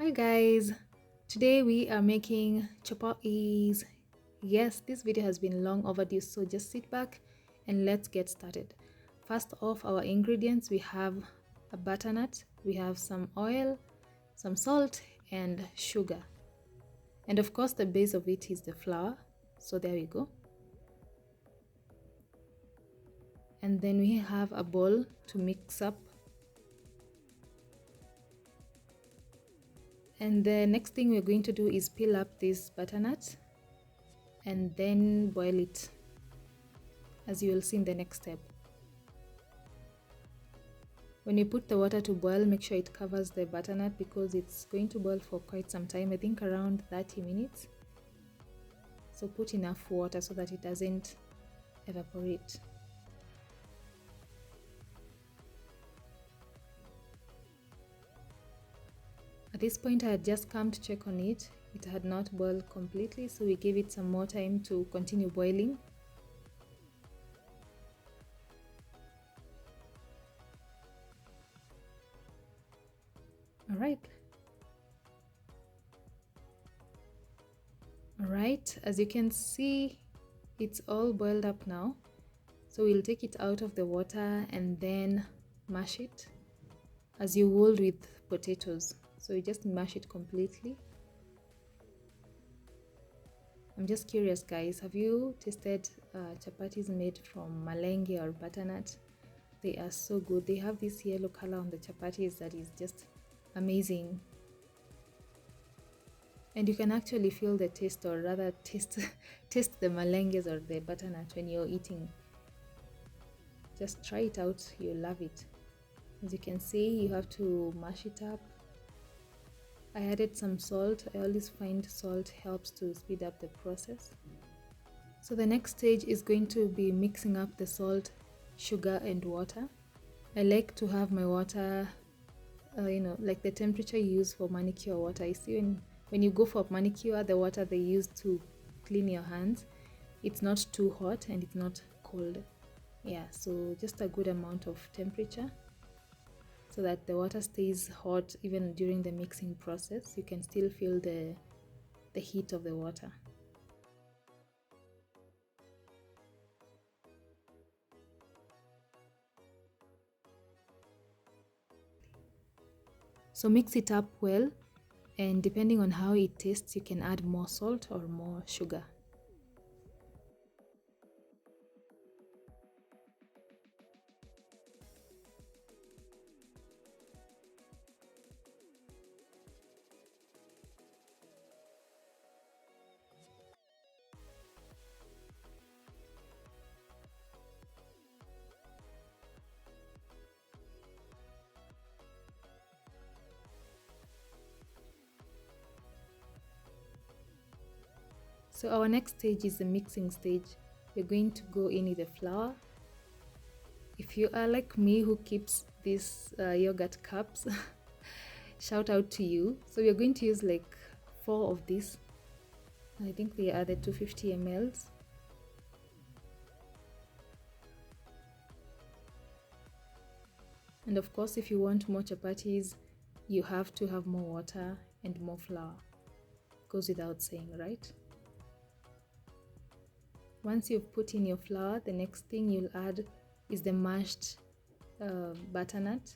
Hi guys, today we are making chapatis. Yes, this video has been long overdue, so just sit back and let's get started. First off, our ingredients, we have a butternut, we have some oil, some salt and sugar. And of course the base of it is the flour, so there we go. And then we have a bowl to mix up. And the next thing we're going to do is peel up this butternut and then boil it, as you will see in the next step. When you put the water to boil, make sure it covers the butternut because it's going to boil for quite some time, I think around 30 minutes. So put enough water so that it doesn't evaporate. At this point I had just come to check on it. It had not boiled completely, so we gave it some more time to continue boiling. Alright, as you can see, it's all boiled up now. So we'll take it out of the water and then mash it as you would with potatoes. So you just mash it completely. I'm just curious guys, have you tasted chapatis made from malenge or butternut? They are so good. They have this yellow color on the chapatis that is just amazing. And you can actually feel the taste, or rather taste the malenges or the butternut when you're eating. Just try it out, you'll love it. As you can see, you have to mash it up. I added some salt. I always find salt helps to speed up the process. So the next stage is going to be mixing up the salt, sugar and water. I like to have my water, like the temperature you use for manicure water. You see when you go for manicure, the water they use to clean your hands, it's not too hot and it's not cold. Yeah, so just a good amount of temperature so that the water stays hot even during the mixing process. You can still feel the heat of the water. So mix it up well, and depending on how it tastes, you can add more salt or more sugar. So our next stage is the mixing stage. We're going to go in with the flour. If you are like me who keeps these yogurt cups, shout out to you. So we're going to use like 4 of these. I think they are the 250 mls. And of course, if you want more chapatis, you have to have more water and more flour. Goes without saying, right? Once you've put in your flour, the next thing you'll add is the mashed butternut.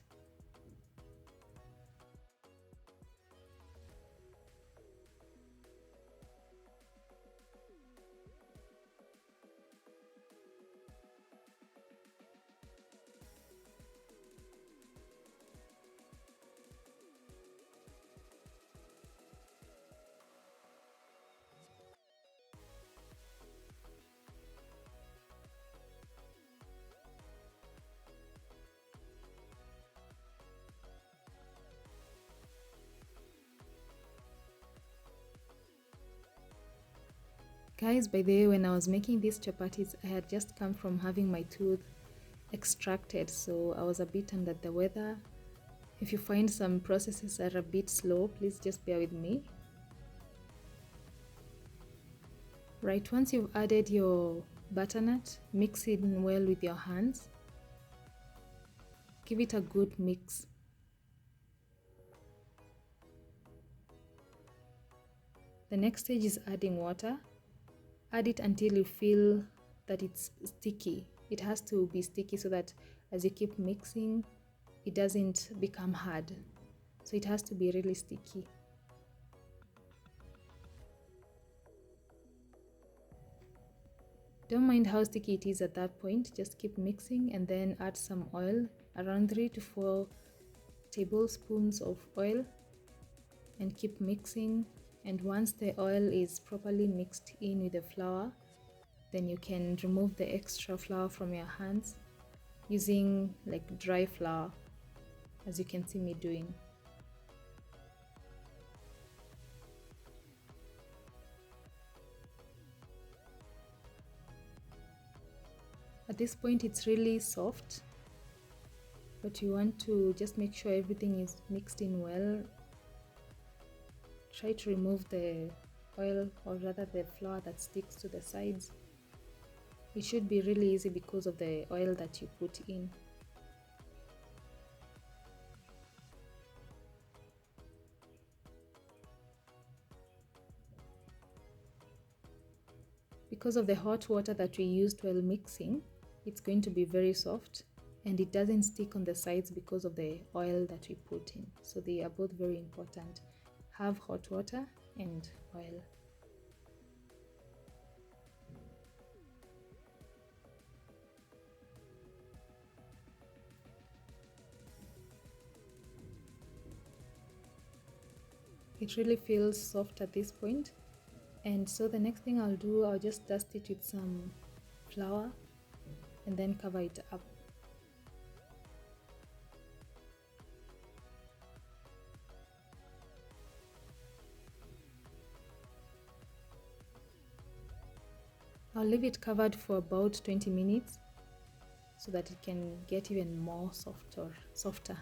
Guys, by the way, when I was making these chapatis, I had just come from having my tooth extracted, so I was a bit under the weather. If you find some processes are a bit slow, please just bear with me. Right, once you've added your butternut, mix it well with your hands. Give it a good mix. The next stage is adding water. Add it until you feel that it's sticky. It has to be sticky so that as you keep mixing, it doesn't become hard. So it has to be really sticky. Don't mind how sticky it is at that point, just keep mixing and then add some oil, around 3 to 4 tablespoons of oil, and keep mixing. And once the oil is properly mixed in with the flour, then you can remove the extra flour from your hands using like dry flour, as you can see me doing. At this point it's really soft, but you want to just make sure everything is mixed in well. Try to remove the oil, or rather the flour that sticks to the sides. It should be really easy because of the oil that you put in. Because of the hot water that we used while mixing, it's going to be very soft and it doesn't stick on the sides because of the oil that we put in. So they are both very important. Have hot water and oil. It really feels soft at this point. And so the next thing I'll do, I'll just dust it with some flour and then cover it up. I'll leave it covered for about 20 minutes so that it can get even more softer.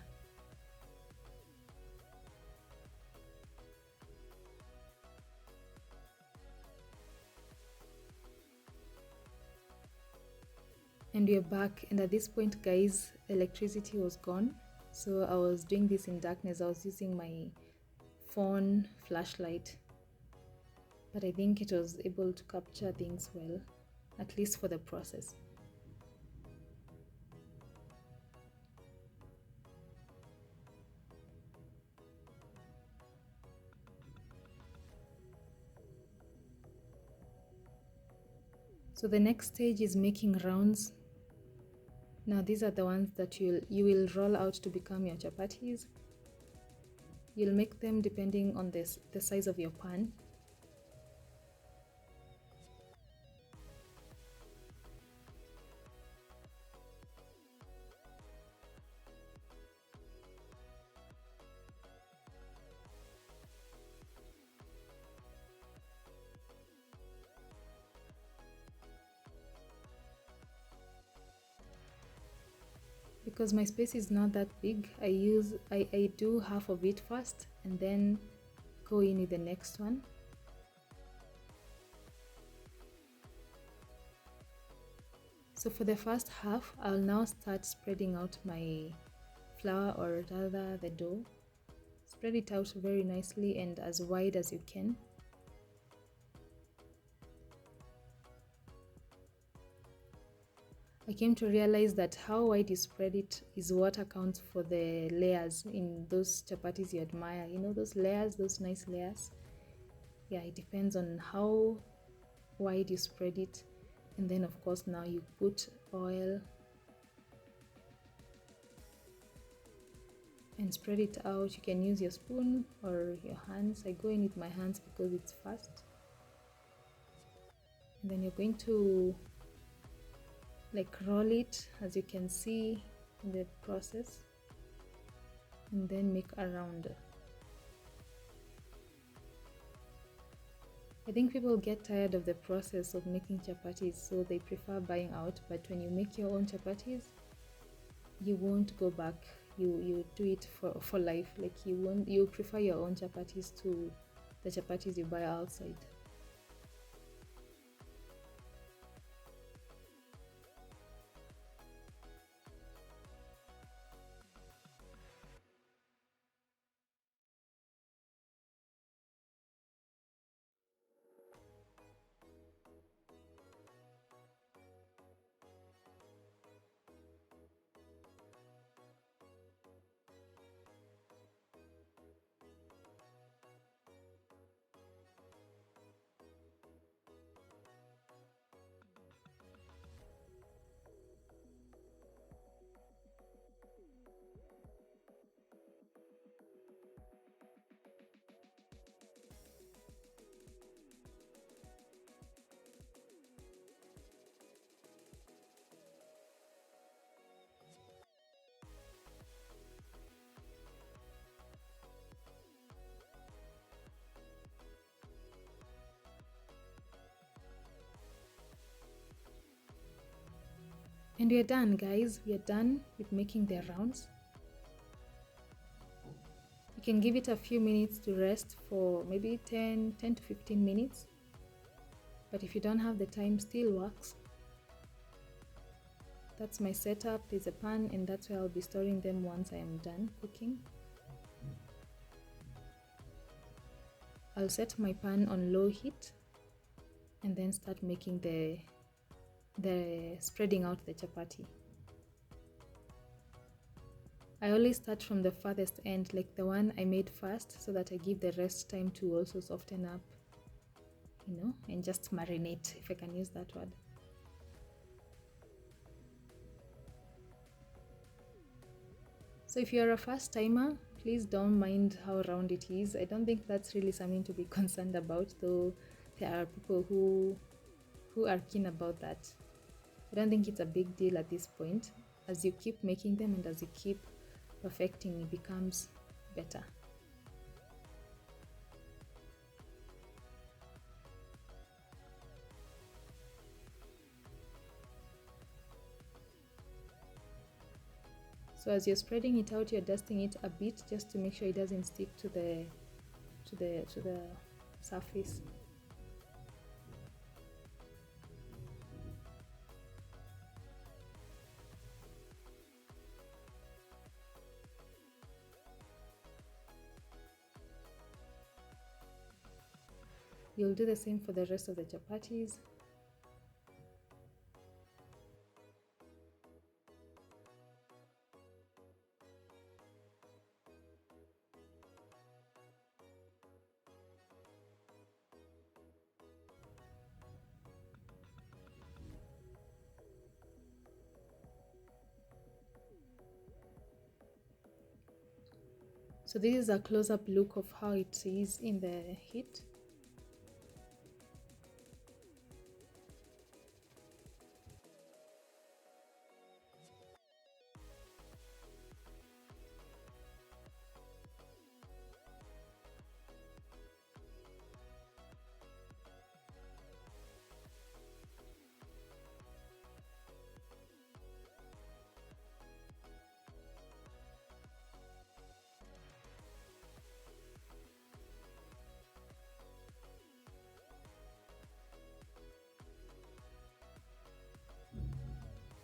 And we're back, and at this point guys, electricity was gone, so I was doing this in darkness. I was using my phone flashlight, but I think it was able to capture things well, at least for the process. So the next stage is making rounds. Now these are the ones that you will roll out to become your chapatis. You'll make them depending on the size of your pan. Because my space is not that big, I do half of it first and then go in with the next one. So for the first half, I'll now start spreading out my flour, or rather the dough. Spread it out very nicely and as wide as you can. I came to realize that how wide you spread it is what accounts for the layers in those chapatis you admire. You know, those layers, those nice layers. Yeah, it depends on how wide you spread it. And then of course now you put oil and spread it out. You can use your spoon or your hands. I go in with my hands because it's fast. And then you're going to like roll it, as you can see in the process, and then make a round. I think people get tired of the process of making chapatis, so they prefer buying out, but when you make your own chapatis, you won't go back. You do it for life. Like you prefer your own chapatis to the chapatis you buy outside. And we are done, guys. We are done with making the rounds. You can give it a few minutes to rest for maybe 10 to 15 minutes. But if you don't have the time, still works. That's my setup. There's a pan, and that's where I'll be storing them once I am done cooking. I'll set my pan on low heat and then start making the spreading out the chapati. I always start from the farthest end, like the one I made first, so that I give the rest time to also soften up, and just marinate, if I can use that word. So if you're a first timer, please don't mind how round it is. I don't think that's really something to be concerned about, though there are people who are keen about that. I don't think it's a big deal at this point. As you keep making them and as you keep perfecting, it becomes better. So as you're spreading it out, you're dusting it a bit just to make sure it doesn't stick to the surface. You'll do the same for the rest of the chapatis. So this is a close-up look of how it is in the heat.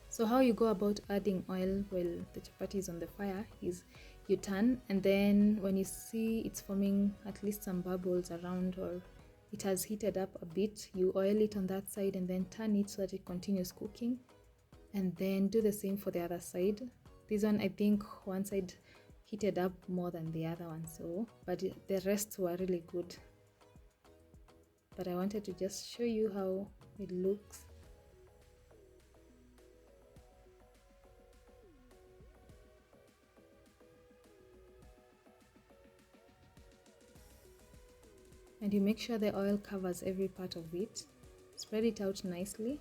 So how you go about adding oil while the chapati is on the fire is you turn, and then when you see it's forming at least some bubbles around, or it has heated up a bit, you oil it on that side and then turn it so that it continues cooking, and then do the same for the other side. This one, I think one side heated up more than the other one, but the rest were really good. But I wanted to just show you how it looks. And you make sure the oil covers every part of it. Spread it out nicely.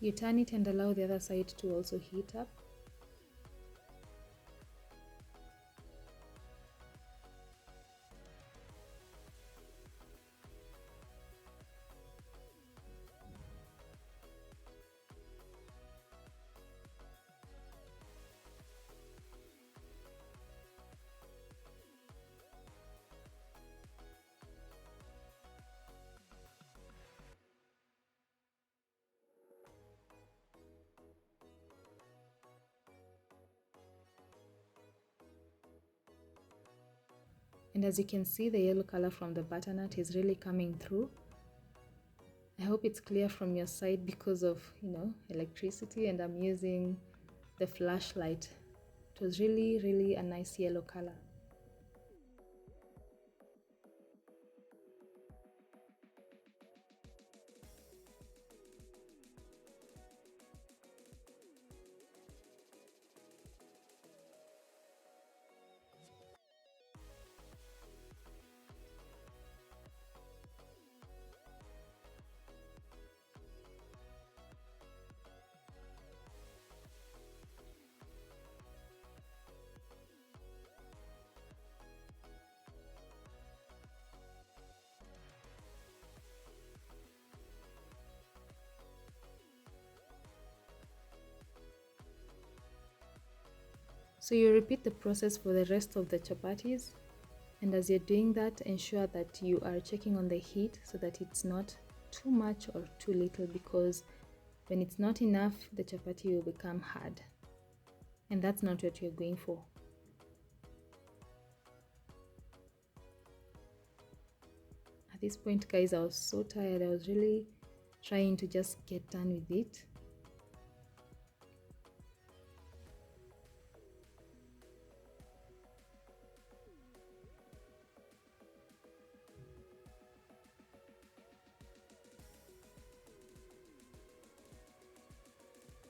You turn it and allow the other side to also heat up. And as you can see, the yellow color from the butternut is really coming through. I hope it's clear from your side because of, electricity, and I'm using the flashlight. It was really, really a nice yellow color. So you repeat the process for the rest of the chapatis, and as you're doing that, ensure that you are checking on the heat so that it's not too much or too little, because when it's not enough, the chapati will become hard, and that's not what you're going for. At this point, guys, I was so tired. I was really trying to just get done with it.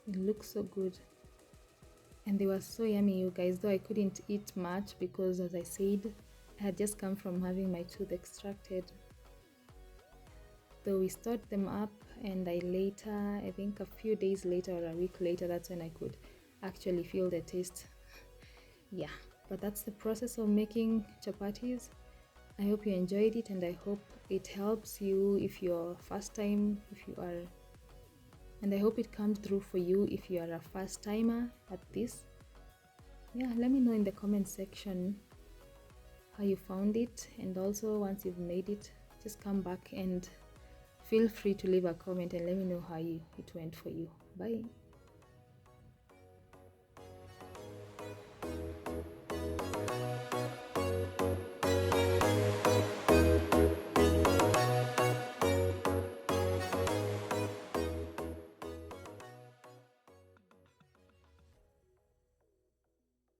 It looks so good. And they were so yummy, you guys, though I couldn't eat much because, as I said, I had just come from having my tooth extracted. Though we stored them up, and I think a few days later or a week later, that's when I could actually feel the taste. Yeah, but that's the process of making chapatis. I hope you enjoyed it, and I hope it helps you if you're first time, and I hope it comes through for you if you are a first timer at this. Yeah, let me know in the comment section how you found it, and also once you've made it, just come back and feel free to leave a comment and let me know how it went for you. Bye.